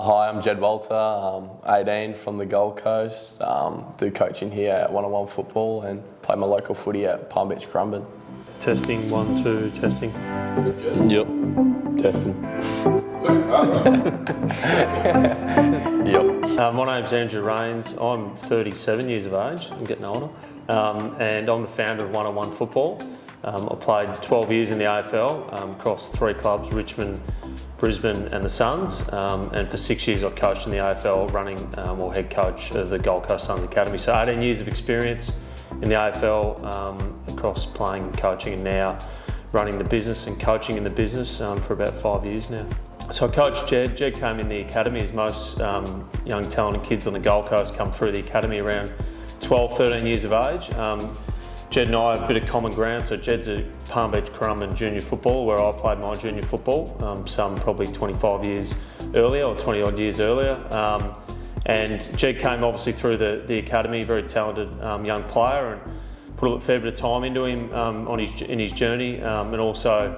Hi, I'm Jed Walter, 18 from the Gold Coast. Do coaching here at one-on-one football and play my local footy at Palm Beach Currumbin. Testing, 1, 2, testing. Yep, testing. Yep. My name's Andrew Rains. I'm 37 years of age. I'm getting older. And I'm the founder of one-on-one football. I played 12 years in the AFL across 3 clubs, Richmond, Brisbane and the Suns, and for 6 years I coached in the AFL, running or head coach of the Gold Coast SUNS Academy. So 18 years of experience in the AFL across playing and coaching, and now running the business and coaching in the business for about 5 years now. So I coached Jed. Jed came in the academy, as most young talented kids on the Gold Coast come through the academy around 12, 13 years of age. Jed and I have a bit of common ground. So Jed's a Palm Beach Currumbin junior football, where I played my junior football, some probably 25 years earlier or 20 odd years earlier. And Jed came obviously through the academy, very talented young player, and put a fair bit of time into him in his journey, and also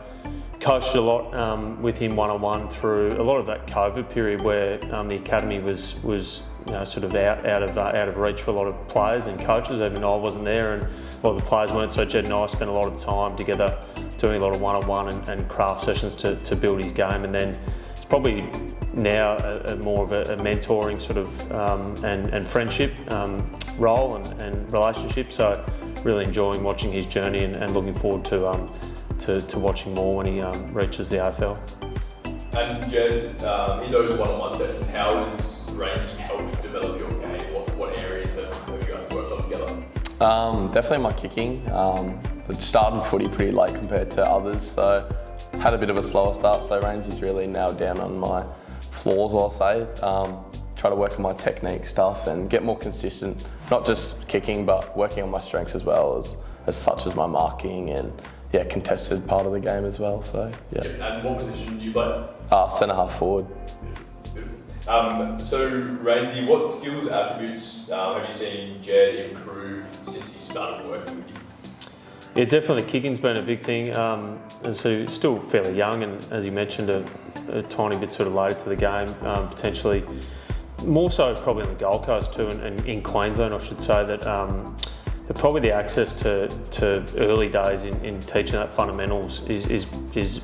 coached a lot with him one-on-one through a lot of that COVID period where the academy was sort of out of reach for a lot of players and coaches. Even I wasn't there, and a lot of the players weren't. So Jed and I spent a lot of time together doing a lot of one-on-one and craft sessions to build his game. And then it's probably now a more of a mentoring sort of and friendship role and relationship. So really enjoying watching his journey and looking forward to watching more when he reaches the AFL. And Jed, in those one-on-one sessions, how has Rainsy helped develop your game? What areas have you guys worked on together? Definitely my kicking. I started footy pretty late compared to others, so it's had a bit of a slower start. So Rainsy's really nailed down on my flaws, I'll say. Try to work on my technique stuff and get more consistent, not just kicking, but working on my strengths as well as such as my marking and contested part of the game as well. So yeah. And what position do you play? Centre half forward. So Rainsy, what skills, attributes have you seen Jed improve since he started working with you? Yeah, definitely kicking's been a big thing. And so still fairly young, and as you mentioned, a tiny bit sort of late to the game, potentially. More so probably on the Gold Coast too, and in Queensland I should say, that probably the access to early days in teaching that fundamentals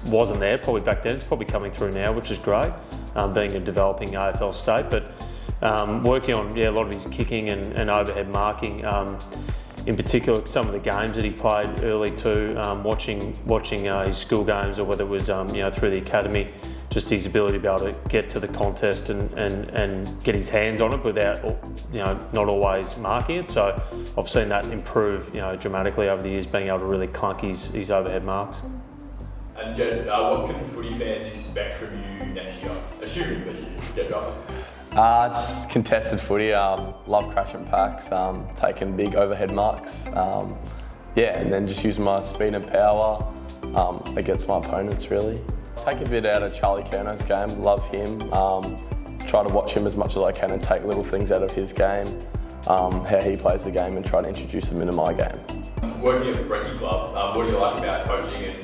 wasn't there probably back then. It's probably coming through now, which is great, being a developing AFL state. But working on a lot of his kicking and overhead marking, in particular some of the games that he played early too, watching his school games, or whether it was through the academy, just his ability to be able to get to the contest and get his hands on it without not always marking it. So I've seen that improve dramatically over the years, being able to really clunk his overhead marks. And Jed, what can footy fans expect from you next year, assuming that you get drafted? Just contested footy. Love crashing packs, taking big overhead marks. And then just using my speed and power against my opponents really. Take a bit out of Charlie Curno's game, love him. Try to watch him as much as I can and take little things out of his game, how he plays the game, and try to introduce them into my game. Working at Brekkie Club, what do you like about coaching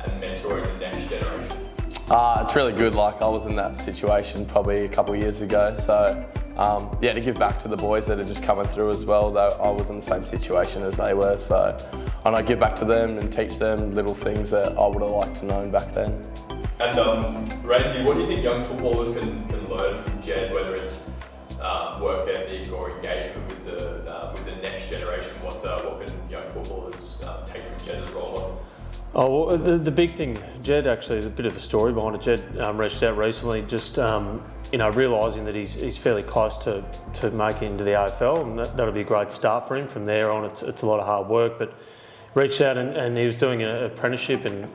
and mentoring the next generation? It's really good. Like, I was in that situation probably a couple of years ago, so to give back to the boys that are just coming through as well, though I was in the same situation as they were, so I give back to them and teach them little things that I would have liked to know back then. And Rainsy, what do you think young footballers can learn from Jed, whether it's work ethic or engagement with the next generation? What can young footballers take from Jed as a role model? Oh, well, the big thing, Jed, actually, there's a bit of a story behind it. Jed reached out recently, just realising that he's fairly close to making into the AFL, and that'll be a great start for him. From there on, it's a lot of hard work, but reached out and he was doing an apprenticeship, and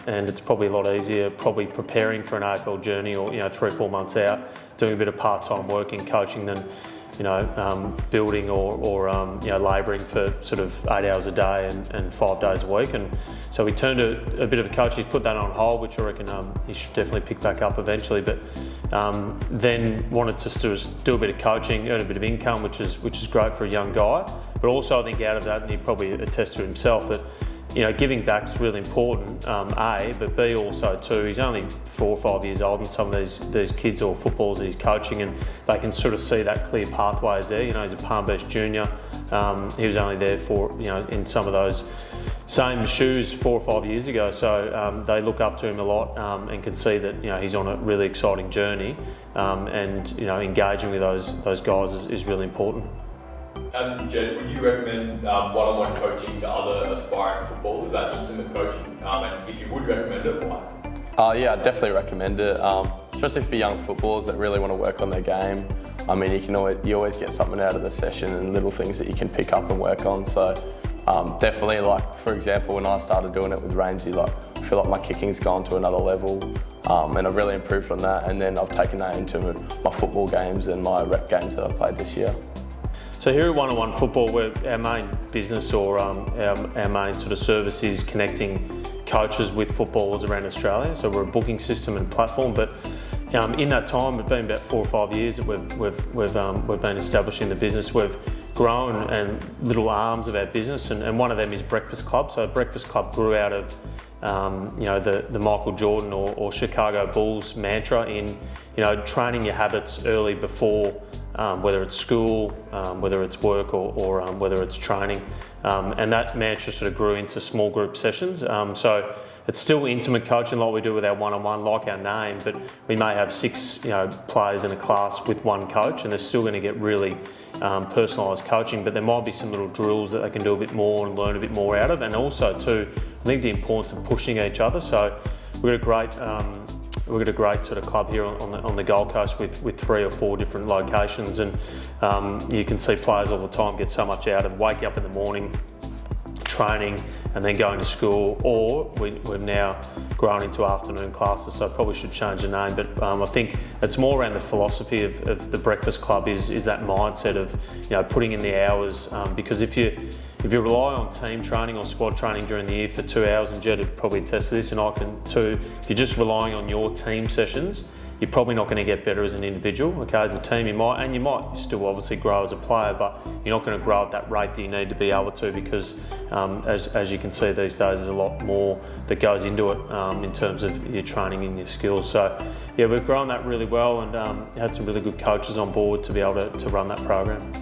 it's probably a lot easier, probably preparing for an AFL journey, or 3 or 4 months out, doing a bit of part-time work in coaching than building or labouring for sort of 8 hours a day and 5 days a week. And so he turned a bit of a coach. He's put that on hold, which I reckon he should definitely pick back up eventually. But then wanted to do a bit of coaching, earn a bit of income, which is great for a young guy. But also I think out of that, and he'd probably attest to himself, that giving back's really important, A, but B also too, he's only 4 or 5 years old, and some of these kids or footballers that he's coaching, and they can sort of see that clear pathways there. He's a Palm Beach junior. He was only there for, in some of those same shoes 4 or 5 years ago. So they look up to him a lot and can see that, he's on a really exciting journey, and, engaging with those guys is really important. Jed, would you recommend one-on-one coaching to other aspiring footballers, that intimate coaching? And if you would recommend it, why? Yeah, I definitely recommend it, especially for young footballers that really want to work on their game. I mean, you always get something out of the session and little things that you can pick up and work on. So definitely, for example, when I started doing it with Rainsy, I feel like my kicking's gone to another level, and I've really improved on that. And then I've taken that into my football games and my rep games that I've played this year. So here at one-on-one football, our main business or our main sort of service is connecting coaches with footballers around Australia. So we're a booking system and platform, but in that time, it's been about 4 or 5 years that we've been establishing the business. We've grown and little arms of our business, and one of them is Breakfast Club. So Breakfast Club grew out of the Michael Jordan or Chicago Bulls mantra in training your habits early before, whether it's school, whether it's work or whether it's training, and that mantra sort of grew into small group sessions. So it's still intimate coaching like we do with our one-on-one, like our name, but we may have 6 players in a class with one coach, and they're still going to get really personalised coaching, but there might be some little drills that they can do a bit more and learn a bit more out of. And also too, I think the importance of pushing each other. So we've got a great sort of club here on the Gold Coast with 3 or 4 different locations, and you can see players all the time get so much out of waking up in the morning, training, and then going to school, or we've now grown into afternoon classes, so I probably should change the name, but I think it's more around the philosophy of the Breakfast Club is that mindset of putting in the hours, because if you rely on team training or squad training during the year for 2 hours, and Jed would probably attest to this, and I can too, if you're just relying on your team sessions, you're probably not going to get better as an individual. Okay, as a team you might still obviously grow as a player, but you're not going to grow at that rate that you need to be able to, because as you can see these days, there's a lot more that goes into it in terms of your training and your skills. So yeah, we've grown that really well, and had some really good coaches on board to be able to run that program.